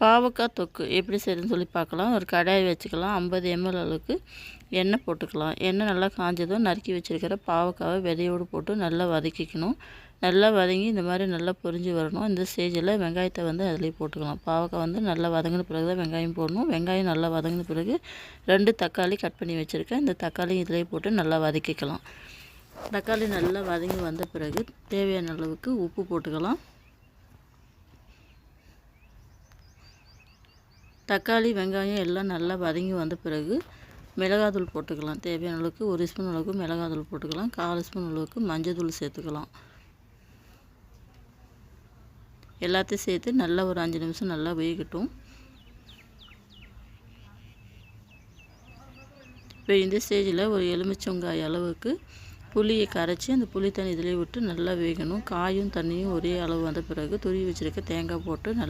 பாவக்காய் தொக்கு எப்படி செய்யணும்னு சொல்லி பார்க்கலாம். ஒரு கடாய் வச்சுக்கலாம். 50 ml அளவுக்கு எண்ணெய் போட்டுக்கலாம். எண்ணெய் நல்லா காஞ்சதும் நறுக்கி வச்சுருக்கிற பாவக்காவை விதையோடு போட்டு நல்லா வதக்கிக்கணும். நல்லா வதங்கி இந்த மாதிரி நல்லா பொரிஞ்சு வரணும். இந்த ஸ்டேஜில் வெங்காயத்தை அதிலே போட்டுக்கலாம். பாவக்காய் நல்லா வதங்கின பிறகு தான் வெங்காயம் போடணும். வெங்காயம் நல்லா வதங்கின பிறகு 2 தக்காளி கட் பண்ணி வச்சுருக்கேன். இந்த தக்காளி இதிலே போட்டு நல்லா வதக்கிக்கலாம். தக்காளி நல்லா வதங்கி வந்த பிறகு தேவையான அளவுக்கு உப்பு போட்டுக்கலாம். தக்காளி வெங்காயம் எல்லாம் நல்லா வதங்கி வந்த பிறகு மிளகாத்தூள் போட்டுக்கலாம். தேவையான அளவுக்கு 1 ஸ்பூன் அளவுக்கு மிளகாத்தூள் போட்டுக்கலாம். 1/4 ஸ்பூன் அளவுக்கு மஞ்சள் சேர்த்துக்கலாம். எல்லாத்தையும் சேர்த்து நல்லா ஒரு 5 நிமிஷம் நல்லா வேகட்டும். இப்போ இந்த ஸ்டேஜில் ஒரு எலுமிச்சங்காய் அளவுக்கு புளியை கரைச்சி அந்த புளி தண்ணி இதிலே விட்டு நல்லா வேகணும். காயும் தண்ணியும் ஒரே அளவு வந்த பிறகு துருவி வச்சுருக்க தேங்காய் போட்டு நல்லா